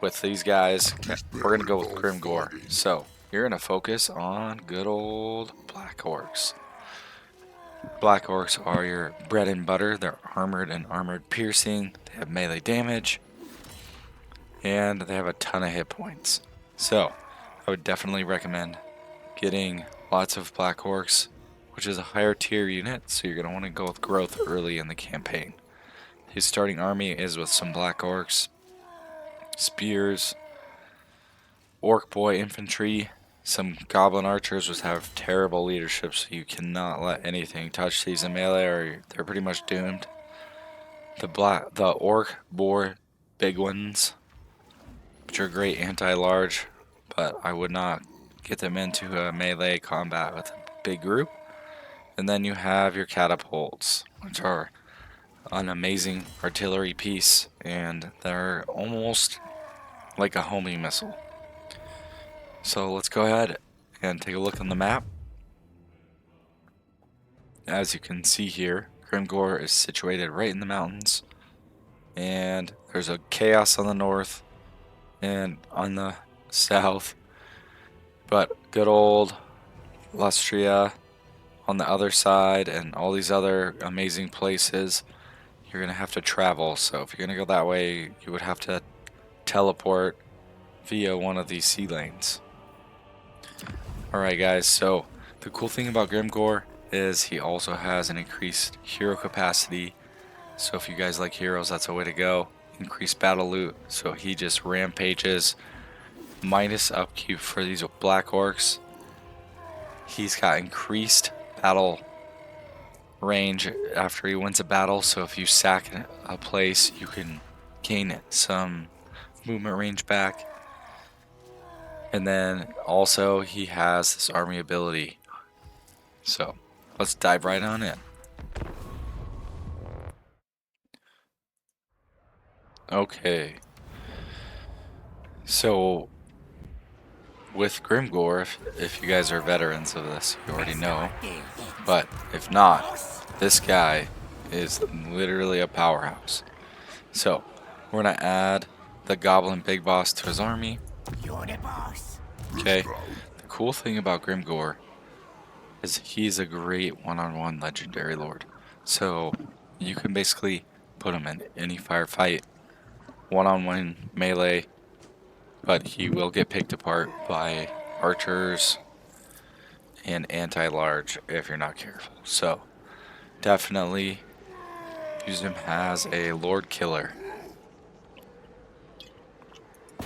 with these guys, we're going to go with Grimgor. So, you're going to focus on good old Black Orcs. Black Orcs are your bread and butter. They're armored and armored piercing. They have melee damage. And they have a ton of hit points. So, I would definitely recommend getting lots of Black Orcs, which is a higher tier unit, so you're going to want to go with growth early in the campaign. His starting army is with some Black Orcs, spears, Orc Boy infantry, some Goblin archers which have terrible leadership, so you cannot let anything touch these in melee or they're pretty much doomed. The Orc Boar big ones, which are great anti-large, but I would not get them into a melee combat with a big group. And then you have your catapults, which are an amazing artillery piece, and they're almost like a homing missile. So let's go ahead and take a look on the map. As you can see here, Grimgor is situated right in the mountains, and there's a chaos on the north and on the south, but good old Lustria on the other side and all these other amazing places. You're going to have to travel, so if you're going to go that way, you would have to teleport via one of these sea lanes. Alright guys, so the cool thing about Grimgor is he also has an increased hero capacity, so if you guys like heroes, that's a way to go. Increased battle loot, so he just rampages, minus upkeep for these Black Orcs. He's got increased battle range after he wins a battle, so if you sack a place, you can gain some movement range back. And then also he has this army ability. So let's dive right on in. Okay. So with Grimgor, if you guys are veterans of this, you already know. But if not, this guy is literally a powerhouse. So we're gonna add the Goblin Big Boss to his army. You're the boss. Okay. The cool thing about Grimgor is he's a great one-on-one legendary lord. So you can basically put him in any firefight, one-on-one melee, but he will get picked apart by archers and anti-large if you're not careful. So definitely use him as a lord killer.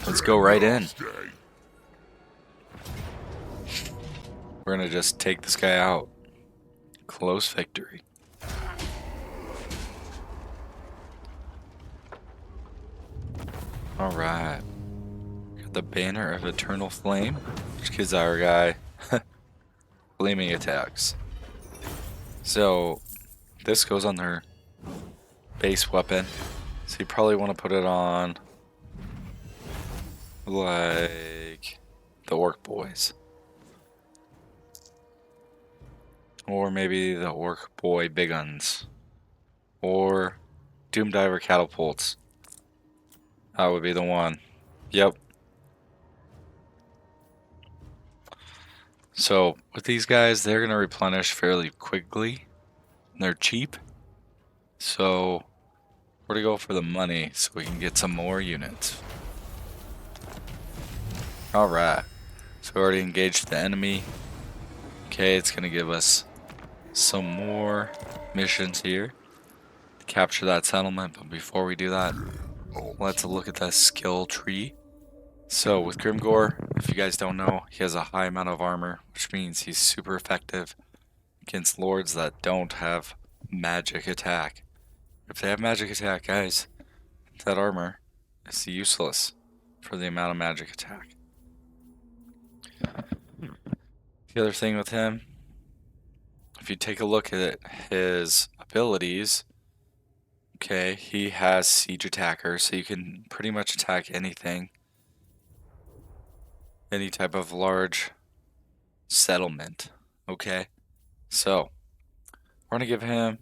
Let's go right in. We're gonna just take this guy out. Close victory. Alright. Got the Banner of Eternal Flame, which gives our guy flaming attacks. So this goes on their base weapon. So you probably want to put it on like the Orc Boys. Or maybe the Orc Boy Big Guns. Or Doom Diver Catapults. That would be the one. Yep. So with these guys, they're going to replenish fairly quickly. They're cheap. So we're going to go for the money so we can get some more units. Alright. So we already engaged the enemy. Okay, it's going to give us some more missions here to capture that settlement, but before we do that, let's look at the skill tree. So with Grimgor, if you guys don't know, he has a high amount of armor, which means he's super effective against lords that don't have magic attack. If they have magic attack, guys, that armor is useless for the amount of magic attack. The other thing with him, if you take a look at his abilities, okay, he has siege attacker, so you can pretty much attack anything. Any type of large settlement, okay? So, we're going to give him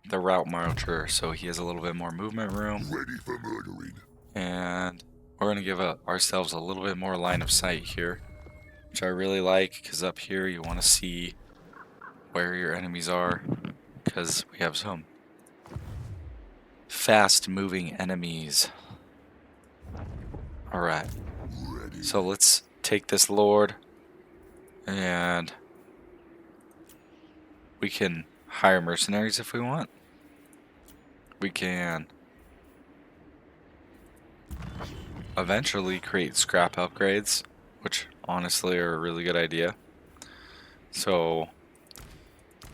the route marcher, so he has a little bit more movement room. Ready for murdering. we're going to give ourselves a little bit more line of sight here, which I really like, because up here you want to see where your enemies are, because we have some fast moving enemies. Alright, so let's take this lord, and we can hire mercenaries if we want. We can eventually create scrap upgrades, which honestly are a really good idea. So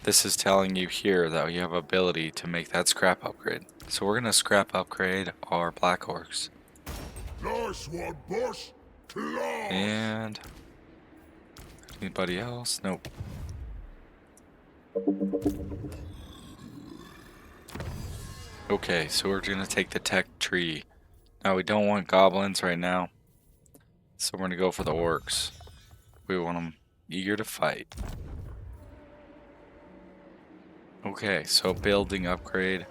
this is telling you here that you have ability to make that scrap upgrade. So we're gonna scrap upgrade our black orcs. Nice one, boss. Class. And anybody else? Nope. Okay, so we're gonna take the tech tree. Now we don't want goblins right now, so we're gonna go for the orcs. We want them eager to fight. Okay, so building upgrade.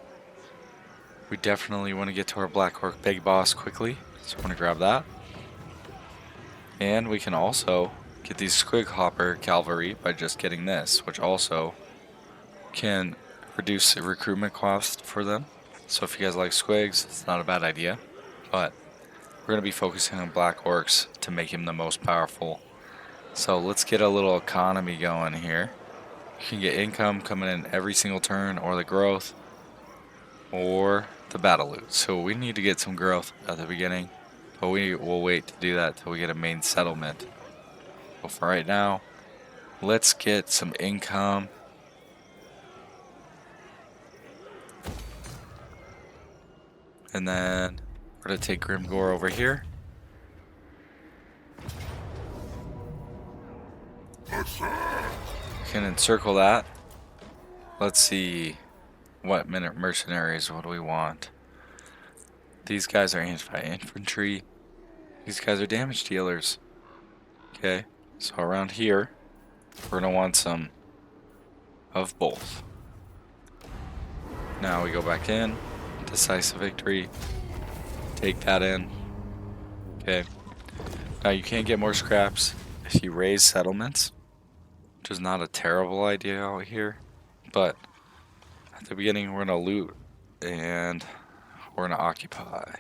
We definitely want to get to our black orc big boss quickly, so we're gonna grab that. And we can also get these squig hopper cavalry by just getting this, which also can reduce the recruitment cost for them. So if you guys like squigs, it's not a bad idea. But we're going to be focusing on black orcs to make him the most powerful. So let's get a little economy going here. You can get income coming in every single turn, or the growth, or the battle loot. So we need to get some growth at the beginning, but we will wait to do that till we get a main settlement. But for right now, let's get some income. And then we're going to take Grimgor over here. Can encircle that. Let's see what minute mercenaries. What do we want? These guys are anti-infantry. These guys are damage dealers. Okay, so around here we're gonna want some of both. Now we go back in, decisive victory, take that in. Okay, now you can't get more scraps if you raise settlements, which is not a terrible idea out here, but at the beginning we're gonna loot and we're gonna occupy.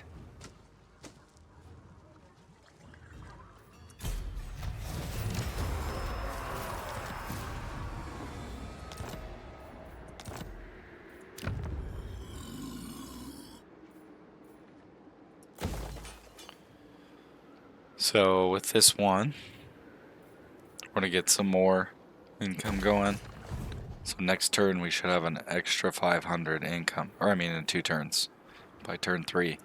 So with this one, we're gonna get some more income going. So next turn we should have an extra 500 income, or I mean in 2 turns, by turn 3.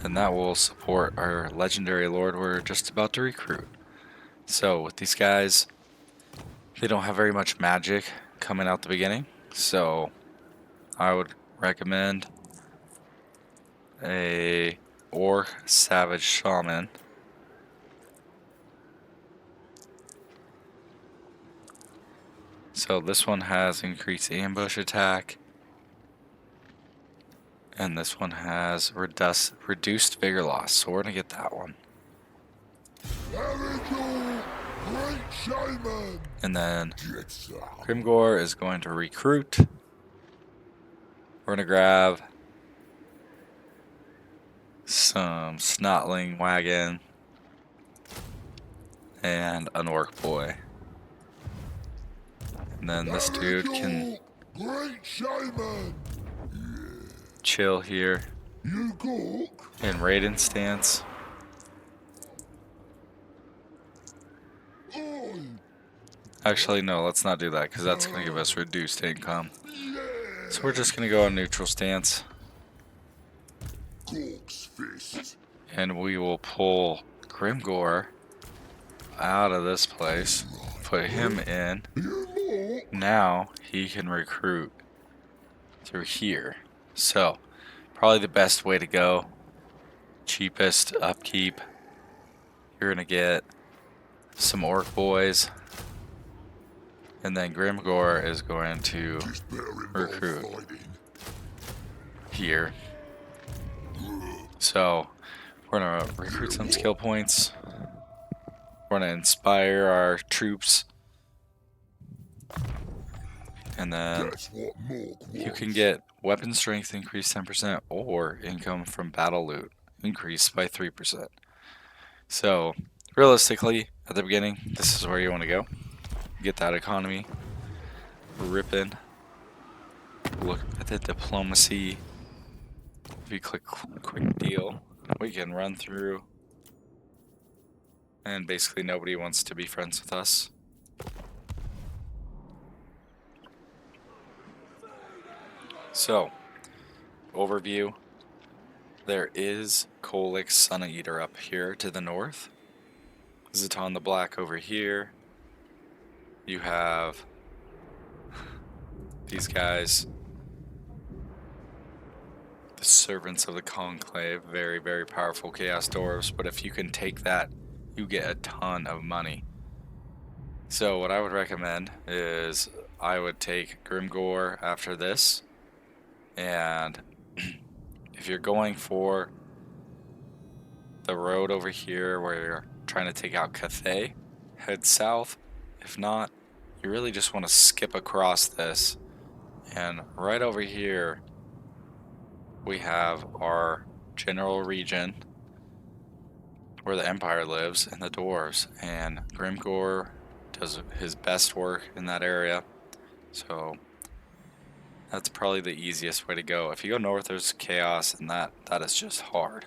And that will support our legendary lord we're just about to recruit. So with these guys, they don't have very much magic coming out the beginning, so I would recommend a orc savage shaman. So this one has increased ambush attack, and this one has reduced vigor loss, so we're gonna get that one. And then Grimgor is going to recruit. We're gonna grab some snotling wagon and an orc boy. And then this dude can chill here in Raiden stance. Actually, no, let's not do that, because that's going to give us reduced income. So we're just going to go on neutral stance. And we will pull Grimgor out of this place, put him in. Now he can recruit through here. So probably the best way to go, cheapest upkeep. You're gonna get some orc boys, and then Grimgor is going to recruit here. So We're gonna recruit some skill points. We're gonna inspire our troops. And then Guess what Morg you can wants? get weapon strength increased 10% or income from battle loot increased by 3%. So realistically, at the beginning, this is where you want to go. Get that economy ripping. Look at the diplomacy. If you click quick deal, we can run through. And basically nobody wants to be friends with us. So, overview. There is Kolik's Sun Eater up here to the north. Zaton the Black over here. You have these guys, the Servants of the Conclave, very, very powerful Chaos Dwarves, but if you can take that, you get a ton of money. So what I would recommend is I would take Grimgor after this, and if you're going for the road over here where you're trying to take out Cathay, head south. If not, you really just want to skip across this, and right over here we have our general region where the Empire lives and the dwarves, and Grimgor does his best work in that area, so that's probably the easiest way to go. If you go north, there's chaos, and that is just hard,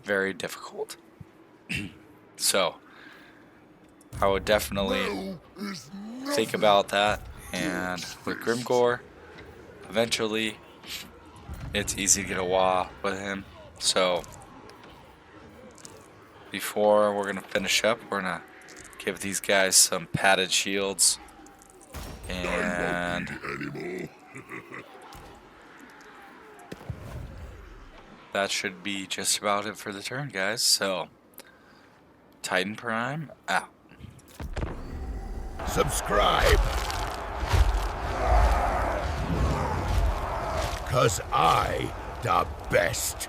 very difficult. So I would definitely Metal is think nothing. about that, and with Grimgor, eventually it's easy to get a wah with him. So before we're gonna finish up, we're gonna give these guys some padded shields, and Anymore. that should be just about it for the turn, guys. So Titan Prime out. Subscribe. 'Cause I the best.